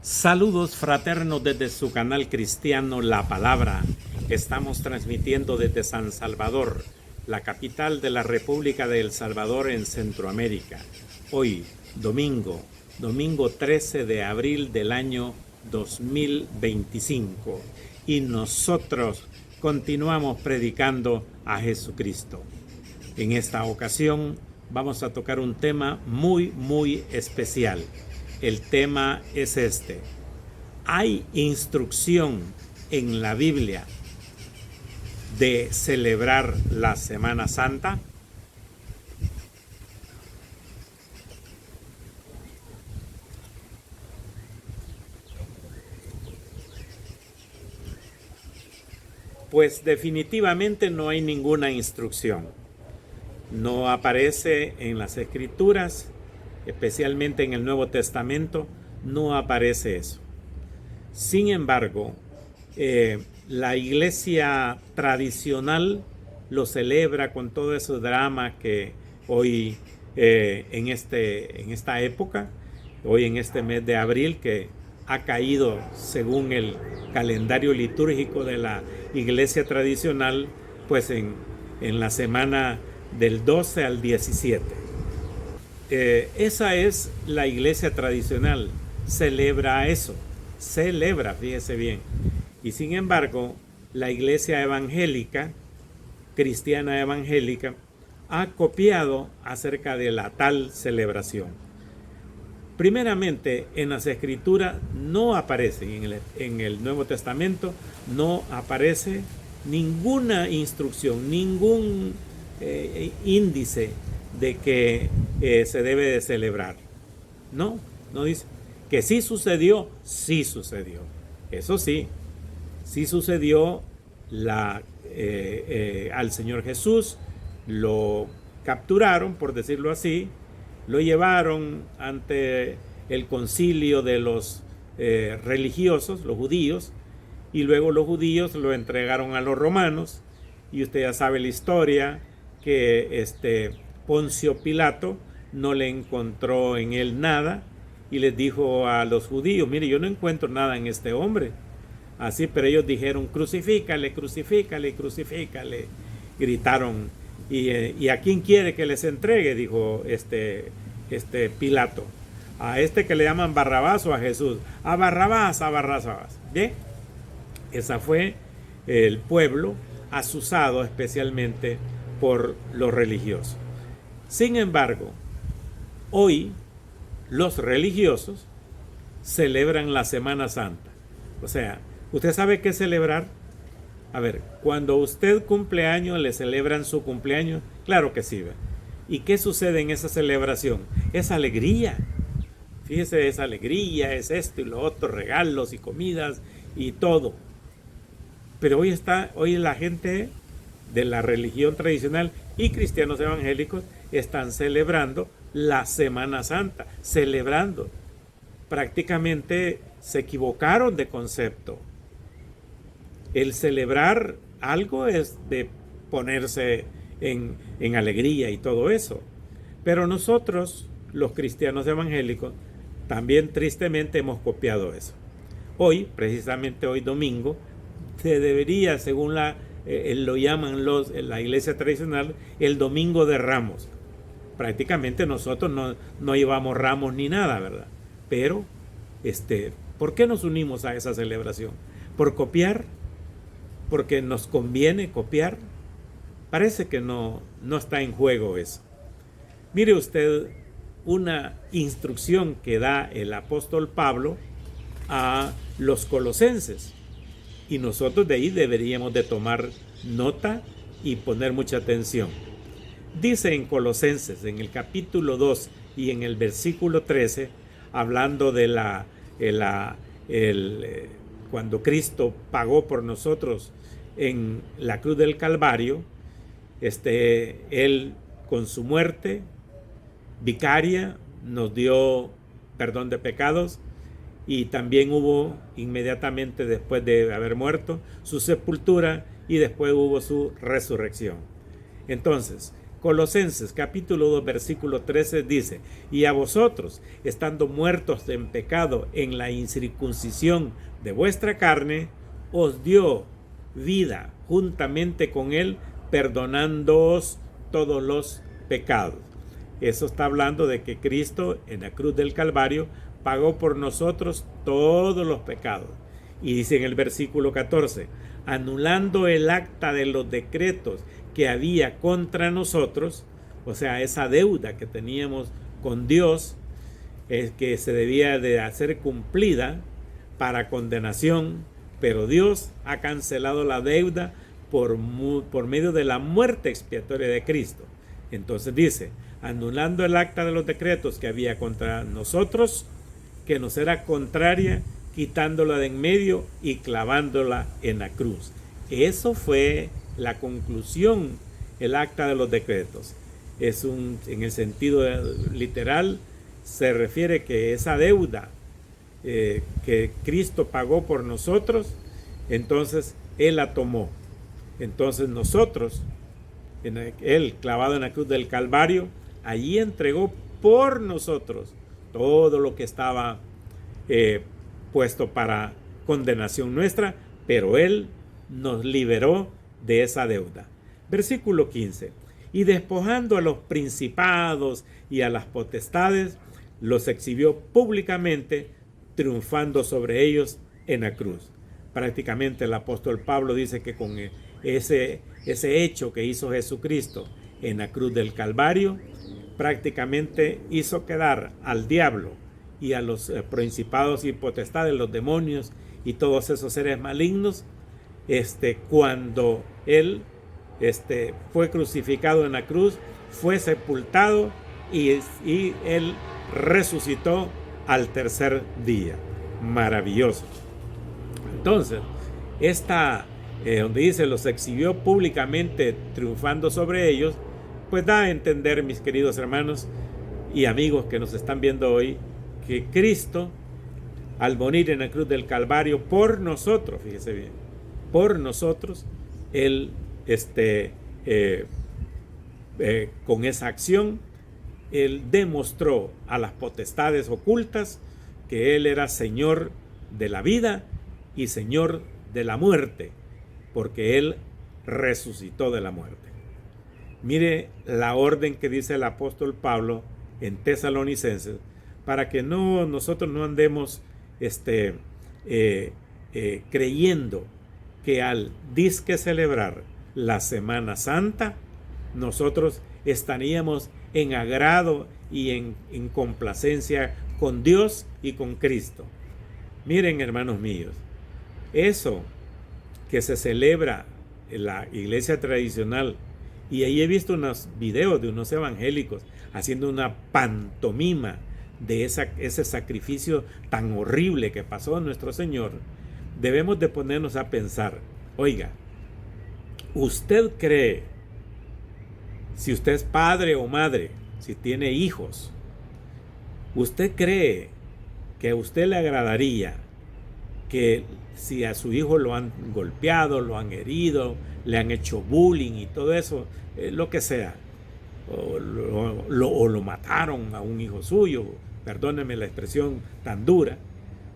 Saludos fraternos desde su canal cristiano La Palabra. Estamos transmitiendo desde San Salvador, la capital de la República de El Salvador en Centroamérica. Hoy, domingo 13 de abril del año 2025. Y nosotros continuamos predicando a Jesucristo. En esta ocasión vamos a tocar un tema muy especial. El tema es este: ¿hay instrucción en la Biblia de celebrar la Semana Santa? Pues definitivamente no hay ninguna instrucción. No aparece en las Escrituras, especialmente en el Nuevo Testamento, no aparece eso. Sin embargo, la iglesia tradicional lo celebra con todo ese drama que hoy, en esta época, hoy en este mes de abril, que ha caído según el calendario litúrgico de la iglesia tradicional, pues en la semana del 12 al 17. Esa es la iglesia tradicional, celebra eso, fíjese bien. Y sin embargo, la iglesia evangélica, cristiana evangélica, ha copiado acerca de la tal celebración. Primeramente, en las Escrituras no aparece, en el Nuevo Testamento no aparece ninguna instrucción, ningún índice de que se debe de celebrar. No dice. Que sí sucedió. Eso sí sucedió. Al Señor Jesús lo capturaron, por decirlo así, lo llevaron ante el concilio de los religiosos, los judíos, y luego los judíos lo entregaron a los romanos, y usted ya sabe la historia, que Poncio Pilato no le encontró en él nada y les dijo a los judíos: mire, yo no encuentro nada en este hombre. Así, pero ellos dijeron: crucifícale, gritaron. ¿Y a quién quiere que les entregue?, dijo Pilato. ¿A este que le llaman Barrabás o a Jesús? A Barrabás. Bien, esa fue el pueblo azuzado especialmente por los religiosos. Sin embargo, hoy los religiosos celebran la Semana Santa. O sea, ¿usted sabe qué celebrar? A ver, cuando usted cumple años, ¿le celebran su cumpleaños? Claro que sí. ¿Y qué sucede en esa celebración? Es alegría. Fíjese, es alegría, es esto y lo otro, regalos y comidas y todo. Pero hoy la gente de la religión tradicional y cristianos evangélicos están celebrando la Semana Santa, prácticamente se equivocaron de concepto. El celebrar algo es de ponerse en alegría y todo eso, pero nosotros, los cristianos evangélicos, también tristemente hemos copiado eso. Hoy, precisamente hoy domingo, se debería, según lo llaman la iglesia tradicional, el Domingo de Ramos. Prácticamente nosotros no llevamos ramos ni nada, ¿verdad? Pero, ¿por qué nos unimos a esa celebración? ¿Por copiar? ¿Porque nos conviene copiar? Parece que no está en juego eso. Mire usted una instrucción que da el apóstol Pablo a los colosenses. Y nosotros de ahí deberíamos de tomar nota y poner mucha atención. Dice en Colosenses, en el capítulo 2 y en el versículo 13, hablando de cuando Cristo pagó por nosotros en la cruz del Calvario, Él con su muerte vicaria nos dio perdón de pecados, y también hubo inmediatamente después de haber muerto su sepultura y después hubo su resurrección. Entonces, Colosenses capítulo 2 versículo 13 dice: y a vosotros, estando muertos en pecado en la incircuncisión de vuestra carne, os dio vida juntamente con él, perdonándoos todos los pecados. Eso está hablando de que Cristo en la cruz del Calvario pagó por nosotros todos los pecados. Y dice en el versículo 14: anulando el acta de los decretos que había contra nosotros, o sea, esa deuda que teníamos con Dios, que se debía de hacer cumplida para condenación, pero Dios ha cancelado la deuda por medio de la muerte expiatoria de Cristo. Entonces dice: anulando el acta de los decretos que había contra nosotros, que nos era contraria, quitándola de en medio y clavándola en la cruz. Eso fue la conclusión, el acta de los decretos. En el sentido literal, se refiere que esa deuda que Cristo pagó por nosotros, entonces Él la tomó. Entonces nosotros, Él clavado en la cruz del Calvario, allí entregó por nosotros todo lo que estaba puesto para condenación nuestra, pero Él nos liberó de esa deuda. Versículo 15: y despojando a los principados y a las potestades, los exhibió públicamente, triunfando sobre ellos en la cruz. Prácticamente el apóstol Pablo dice que con ese hecho que hizo Jesucristo en la cruz del Calvario, prácticamente hizo quedar al diablo y a los principados y potestades, los demonios y todos esos seres malignos, cuando Él fue crucificado en la cruz, fue sepultado y Él resucitó al tercer día. Maravilloso. Entonces, donde dice los exhibió públicamente, triunfando sobre ellos, pues da a entender, mis queridos hermanos y amigos que nos están viendo hoy, que Cristo, al morir en la cruz del Calvario por nosotros, fíjese bien, por nosotros, Él con esa acción, Él demostró a las potestades ocultas que Él era Señor de la vida y Señor de la muerte, porque Él resucitó de la muerte. Mire la orden que dice el apóstol Pablo en Tesalonicenses, para que nosotros no andemos creyendo que al disque celebrar la Semana Santa, nosotros estaríamos en agrado y en complacencia con Dios y con Cristo. Miren, hermanos míos, eso que se celebra en la iglesia tradicional, y ahí he visto unos videos de unos evangélicos haciendo una pantomima de ese sacrificio tan horrible que pasó a nuestro Señor, debemos de ponernos a pensar: oiga, ¿usted cree, si usted es padre o madre, si tiene hijos, usted cree que a usted le agradaría que si a su hijo lo han golpeado, lo han herido, le han hecho bullying y todo eso, lo que sea, o lo mataron a un hijo suyo, perdónenme la expresión tan dura,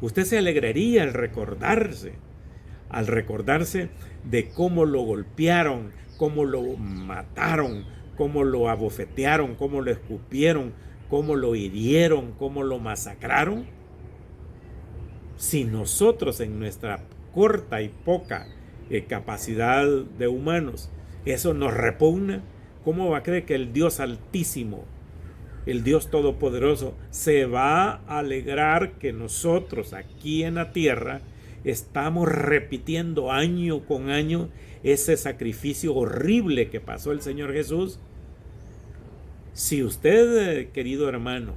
usted se alegraría al recordarse de cómo lo golpearon, cómo lo mataron, cómo lo abofetearon, cómo lo escupieron, cómo lo hirieron, cómo lo masacraron? Si nosotros en nuestra corta y poca capacidad de humanos eso nos repugna, ¿cómo va a creer que el Dios Altísimo, el Dios Todopoderoso, se va a alegrar que nosotros aquí en la tierra estamos repitiendo año con año ese sacrificio horrible que pasó el Señor Jesús? Si usted, querido hermano,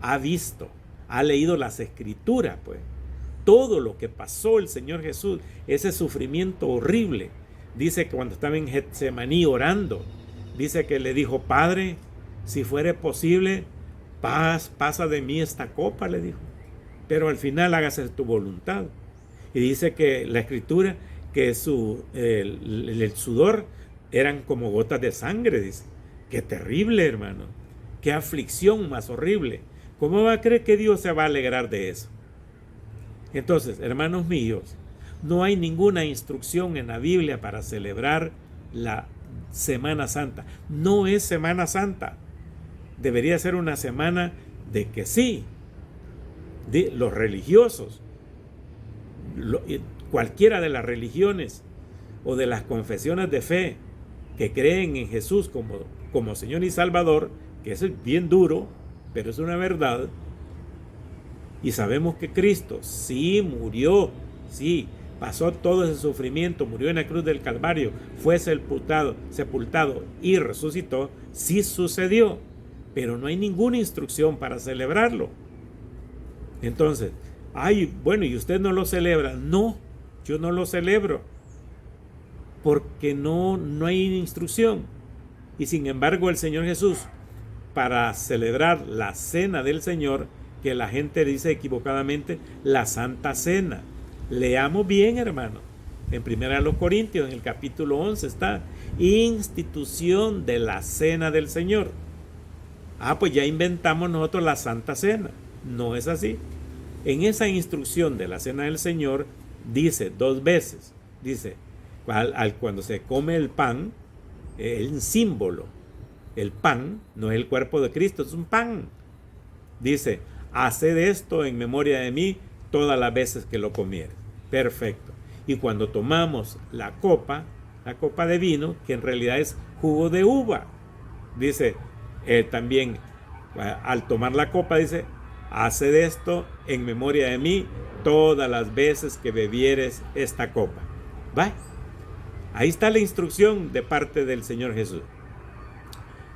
ha visto, ha leído las Escrituras, pues, todo lo que pasó el Señor Jesús, ese sufrimiento horrible, dice que cuando estaba en Getsemaní orando, dice que le dijo: Padre, si fuere posible, pasa de mí esta copa, le dijo, pero al final hágase tu voluntad. Y dice que la Escritura, que el sudor eran como gotas de sangre, dice, Qué terrible, hermano. Qué aflicción más horrible. ¿Cómo va a creer que Dios se va a alegrar de eso? Entonces, hermanos míos, no hay ninguna instrucción en la Biblia para celebrar la Semana Santa. No es Semana Santa. Debería ser una semana de que sí, de los religiosos, cualquiera de las religiones o de las confesiones de fe que creen en Jesús como Señor y Salvador, que eso es bien duro, pero es una verdad. Y sabemos que Cristo sí murió, sí, pasó todo ese sufrimiento, murió en la cruz del Calvario, fue sepultado y resucitó, sí sucedió, pero no hay ninguna instrucción para celebrarlo. Entonces, bueno, ¿y usted no lo celebra? No, yo no lo celebro, porque no hay instrucción. Y sin embargo, el Señor Jesús, para celebrar la cena del Señor, que la gente dice equivocadamente, la Santa Cena. Leamos bien, hermano. En 1 Corintios, en el capítulo 11 está, institución de la Cena del Señor. Pues ya inventamos nosotros la Santa Cena. No es así. En esa instrucción de la Cena del Señor, dice 2 veces, dice, cuando se come el pan, el símbolo, el pan, no es el cuerpo de Cristo, es un pan. Dice, haced esto en memoria de mí todas las veces que lo comieres. Perfecto. Y cuando tomamos la copa de vino, que en realidad es jugo de uva, dice también, al tomar la copa, dice, haced esto en memoria de mí todas las veces que bebieres esta copa. ¿Va? Ahí está la instrucción de parte del Señor Jesús.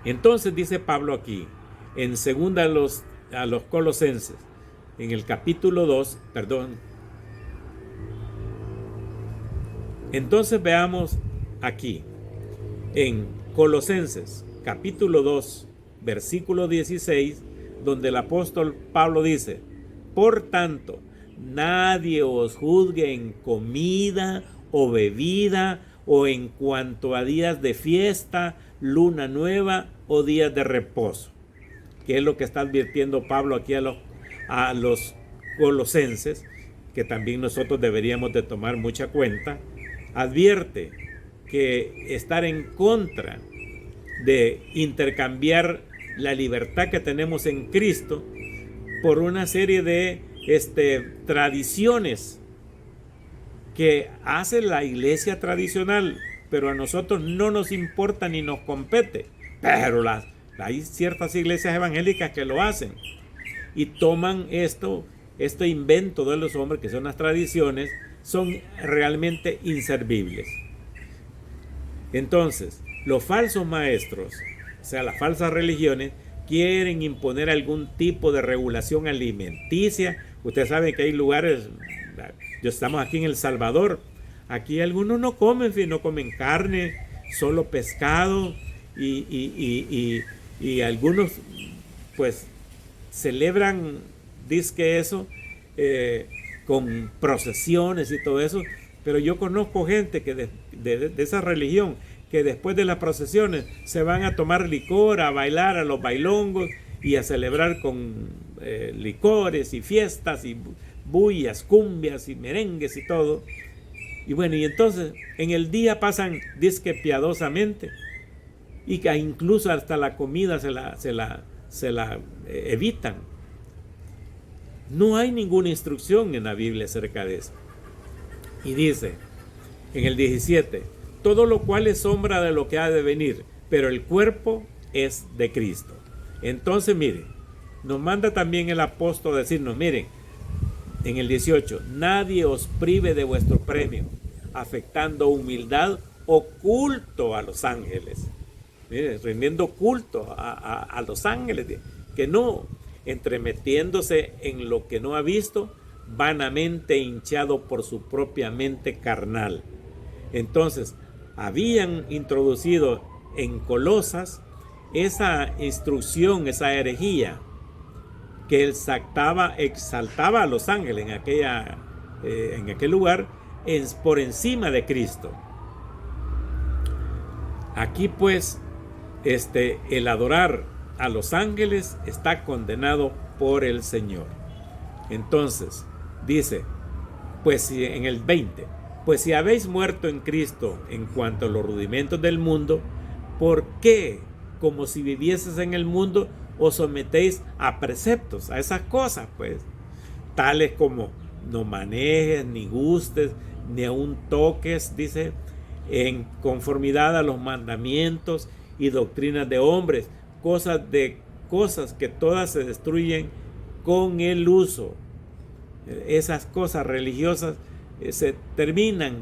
Entonces dice Pablo aquí, en segunda a los Colosenses, en el capítulo 2, Entonces veamos aquí, en Colosenses, capítulo 2, versículo 16, donde el apóstol Pablo dice, por tanto, nadie os juzgue en comida o bebida o en cuanto a días de fiesta, luna nueva o días de reposo. Que es lo que está advirtiendo Pablo aquí a los colosenses, que también nosotros deberíamos de tomar mucha cuenta. Advierte que estar en contra de intercambiar la libertad que tenemos en Cristo por una serie de tradiciones que hace la iglesia tradicional, pero a nosotros no nos importa ni nos compete, pero hay ciertas iglesias evangélicas que lo hacen y toman este invento de los hombres, que son las tradiciones, son realmente inservibles. Entonces, los falsos maestros, o sea, las falsas religiones, quieren imponer algún tipo de regulación alimenticia. Ustedes saben que hay lugares, estamos aquí en El Salvador, aquí algunos no comen carne, solo pescado, y algunos pues celebran, dizque eso, con procesiones y todo eso, pero yo conozco gente que de esa religión, que después de las procesiones se van a tomar licor, a bailar a los bailongos y a celebrar con licores y fiestas y bullas, cumbias y merengues y todo. Y bueno, y entonces en el día pasan dizque piadosamente, y que incluso hasta la comida se la evitan. No hay ninguna instrucción en la Biblia acerca de eso. Y dice en el 17, todo lo cual es sombra de lo que ha de venir, pero el cuerpo es de Cristo. Entonces, miren, nos manda también el apóstol a decirnos, miren, en el 18, nadie os prive de vuestro premio, afectando humildad o culto a los ángeles. Miren, rindiendo culto a los ángeles, que no entremetiéndose en lo que no ha visto, vanamente hinchado por su propia mente carnal. Entonces, habían introducido en Colosas esa instrucción, esa herejía, que exaltaba a los ángeles en aquel lugar por encima de Cristo. Aquí pues el adorar a los ángeles está condenado por el Señor. Entonces, dice, pues si en el 20, pues si habéis muerto en Cristo en cuanto a los rudimentos del mundo, ¿por qué, como si vivieses en el mundo, os sometéis a preceptos, a esas cosas, pues, tales como no manejes, ni gustes, ni aun toques, dice, en conformidad a los mandamientos y doctrinas de hombres, cosas que todas se destruyen con el uso? Esas cosas religiosas se terminan,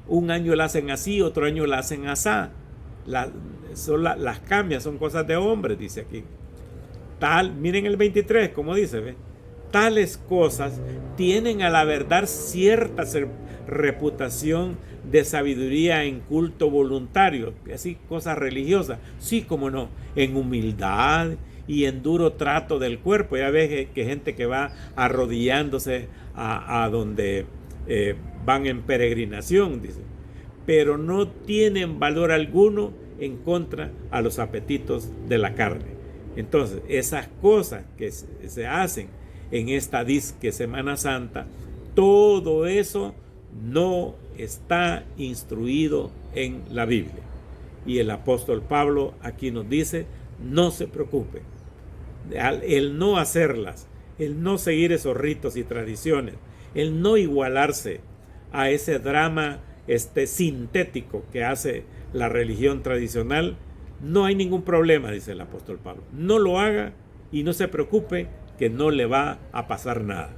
un año la hacen así, otro año la hacen asá, las cambian, son cosas de hombres, dice aquí. Miren el 23, como dice, ¿ve? Tales cosas tienen a la verdad cierta reputación de sabiduría en culto voluntario, así cosas religiosas, sí, como no, en humildad y en duro trato del cuerpo. Ya ves que gente que va arrodillándose a donde van en peregrinación, dice, pero no tienen valor alguno en contra a los apetitos de la carne. Entonces, esas cosas que se hacen en esta disque Semana Santa, todo eso no está instruido en la Biblia. Y el apóstol Pablo aquí nos dice, no se preocupe. El no hacerlas, el no seguir esos ritos y tradiciones, el no igualarse a ese drama sintético que hace la religión tradicional, no hay ningún problema, dice el apóstol Pablo. No lo haga y no se preocupe, que no le va a pasar nada.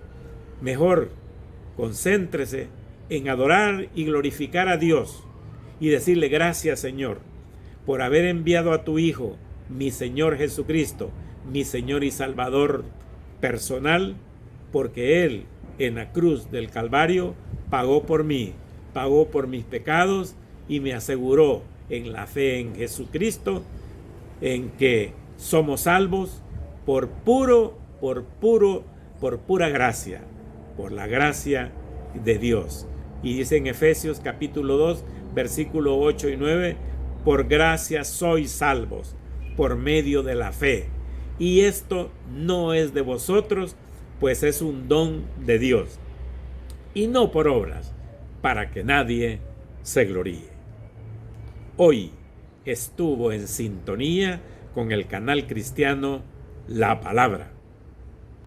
Mejor concéntrese en adorar y glorificar a Dios y decirle gracias, Señor, por haber enviado a tu Hijo, mi Señor Jesucristo, mi Señor y Salvador personal, porque Él en la cruz del Calvario pagó por mí, pagó por mis pecados y me aseguró en la fe en Jesucristo, en que somos salvos por pura gracia, por la gracia de Dios. Y dice en Efesios capítulo 2, versículo 8 y 9, por gracia sois salvos, por medio de la fe. Y esto no es de vosotros, pues es un don de Dios, y no por obras, para que nadie se gloríe. Hoy estuvo en sintonía con el canal cristiano La Palabra.